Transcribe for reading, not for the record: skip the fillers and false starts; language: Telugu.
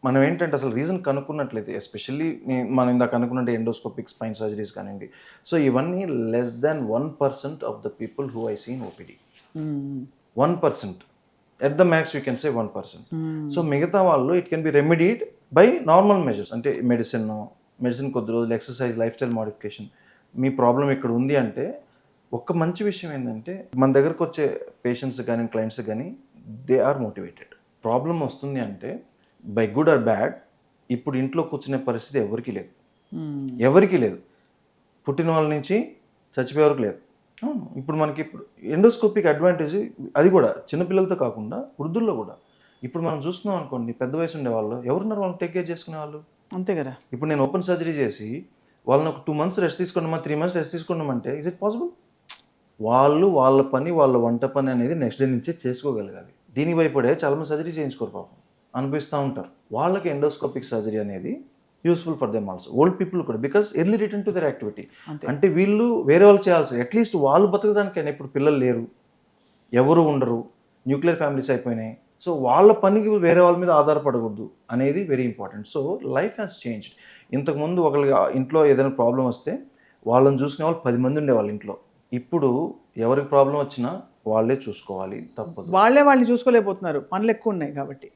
మనం ఏంటంటే అసలు రీజన్ కనుక్కున్నట్లయితే ఎస్పెషల్లీ మనం ఇందాక అనుకున్నట్టు ఎండోస్కోపిక్ స్పైన్ సర్జరీస్ కానివ్వండి. సో ఇవన్నీ less than 1% of the people who I see in OPD. 1%. At the max you can say 1%. So మిగతా వాళ్ళు it can be remedied by normal measures. అంటే మెడిసిన్ కొద్ది రోజులు ఎక్సర్సైజ్, లైఫ్ స్టైల్ మోడిఫికేషన్. మీ ప్రాబ్లం ఇక్కడ ఉంది అంటే ఒక్క మంచి విషయం ఏంటంటే మన దగ్గరకు వచ్చే పేషెంట్స్ కానీ క్లయింట్స్ కానీ దే ఆర్ మోటివేటెడ్. ప్రాబ్లం వస్తుంది అంటే బై గుడ్ ఆర్ బ్యాడ్ ఇప్పుడు ఇంట్లో కూర్చునే పరిస్థితి ఎవరికీ లేదు. ఎవరికీ లేదు. పుట్టిన వాళ్ళ నుంచి చచ్చిపోయే వరకు లేదు. ఇప్పుడు మనకి ఇప్పుడు ఎండోస్కోపిక్ అడ్వాంటేజ్ అది కూడా చిన్నపిల్లలతో కాకుండా వృద్ధుల్లో కూడా. ఇప్పుడు మనం చూస్తున్నాం అనుకోండి, పెద్ద వయసు ఉండే వాళ్ళు ఎవరున్నారు వాళ్ళని టేక్ కేర్ చేసుకునే వాళ్ళు. అంతే కదా. ఇప్పుడు నేను ఓపెన్ సర్జరీ చేసి వాళ్ళని ఒక 2 months రెస్ట్ తీసుకోండమా, 3 months రెస్ట్ తీసుకోండమంటే ఇస్ ఇట్ పాసిబుల్? వాళ్ళు వాళ్ళ పని, వాళ్ళ వంట పని అనేది నెక్స్ట్ డే నుంచే చేసుకోగలగాలి. దీనికి భయపడే చాలామంది సర్జరీ చేయించుకోరు పాపం, అనుభవిస్తూ ఉంటారు. వాళ్ళకి ఎండోస్కోపిక్ సర్జరీ అనేది useful for them also. Old people కూడా, because early return to their activity. అంటే వీళ్ళు వేరే వాళ్ళు చేయాల్సి, అట్లీస్ట్ వాళ్ళు బతకడానికైనా. ఇప్పుడు పిల్లలు లేరు, ఎవరు ఉండరు, న్యూక్లియర్ ఫ్యామిలీస్ అయిపోయినాయి. సో వాళ్ళ పనికి వేరే వాళ్ళ మీద ఆధారపడకూడదు అనేది very important. So life has changed. ఇంతకుముందు ఒకరికి ఇంట్లో ఏదైనా ప్రాబ్లం వస్తే వాళ్ళని చూసుకునే వాళ్ళు 10 మంది ఉండేవాళ్ళు ఇంట్లో. ఇప్పుడు ఎవరికి ప్రాబ్లం వచ్చినా వాళ్ళే చూసుకోవాలి, తప్పదు. వాళ్ళని చూసుకోలేకపోతున్నారు, పనులు ఎక్కువ ఉన్నాయి కాబట్టి.